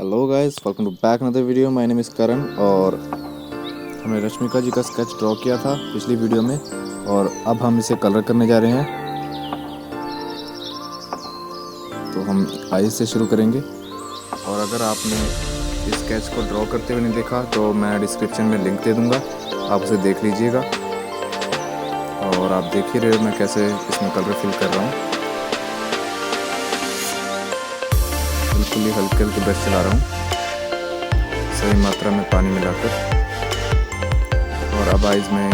Hello guys, welcome to back another video. My name is Karan और हमने रश्मिका जी का sketch draw किया था पिछली वीडियो में और अब हम इसे कलर करने जा रहे हैं। तो हम आई से शुरू करेंगे और अगर आपने इस स्केच को ड्रॉ करते हुए नहीं देखा तो मैं डिस्क्रिप्शन में लिंक दे दूँगा, आप उसे देख लीजिएगा। और आप देख ही रहे हो मैं कैसे इसमें कलर फिल कर रहा हूँ। बिल्कुल ही हल्के हल्के ब्रश चला रहा हूँ सही मात्रा में पानी मिलाकर। और अब आइज में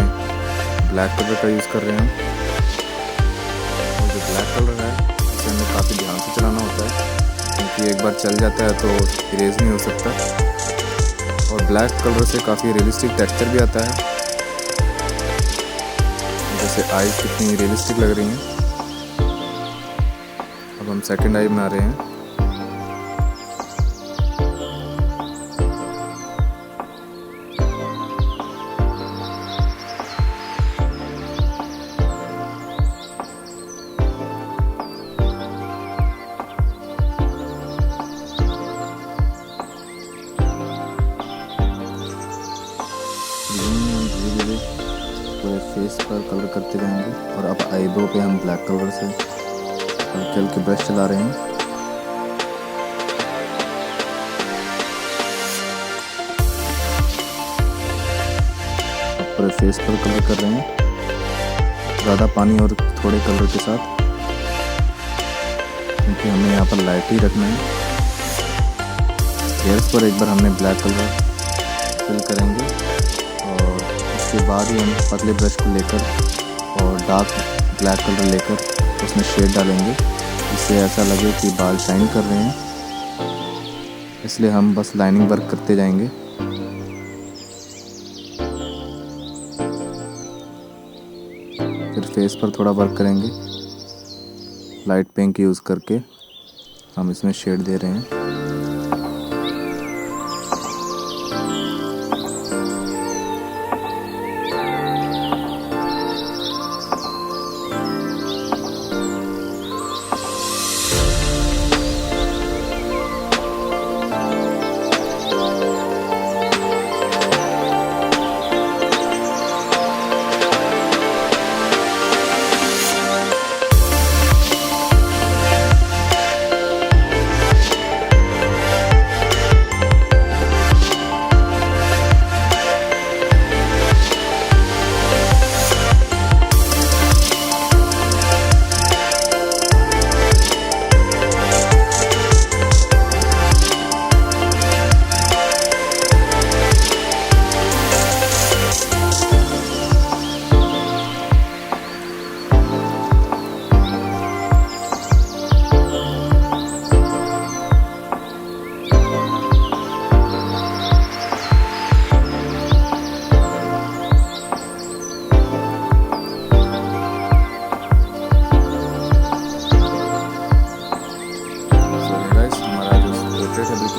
ब्लैक कलर का यूज़ कर रहे हैं। और जो ब्लैक कलर है इसे हमें काफ़ी ध्यान से चलाना होता है क्योंकि एक बार चल जाता है तो इरेज नहीं हो सकता। और ब्लैक कलर से काफ़ी रियलिस्टिक टेक्सचर भी आता है, जैसे आइज कितनी रियलिस्टिक लग रही हैं। अब हम सेकंड आई बना रहे हैं। पूरे फेस पर कलर करते जाएंगे। और अब आईब्रो पे हम ब्लैक कलर से हल्के हल्के ब्रश चला रहे हैं। अब पूरे फेस पर कलर कर रहे हैं, ज़्यादा पानी और थोड़े कलर के साथ, क्योंकि हमें यहाँ पर लाइट ही रखना है। हेयर्स पर एक बार हमने ब्लैक कलर फिल करेंगे और उसके बाद ही हम पतले ब्रश को लेकर और डार्क ब्लैक कलर लेकर उसमें शेड डालेंगे, जिससे ऐसा लगे कि बाल शाइन कर रहे हैं। इसलिए हम बस लाइनिंग वर्क करते जाएंगे। फिर फेस पर थोड़ा वर्क करेंगे, लाइट पिंक यूज़ करके हम इसमें शेड दे रहे हैं।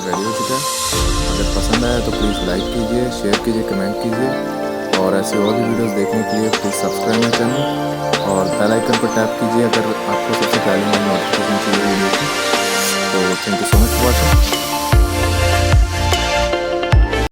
रेडी हो चुका है। अगर पसंद आया तो प्लीज़ लाइक कीजिए, शेयर कीजिए, कमेंट कीजिए। और ऐसे और भी वीडियोस देखने के लिए प्लीज़ सब्सक्राइब माय चैनल और बेल आइकन पर टैप कीजिए अगर आपको सबसे पहले मेरी नोटिफिकेशन चाहिए वीडियो की। तो thank you so much for watching.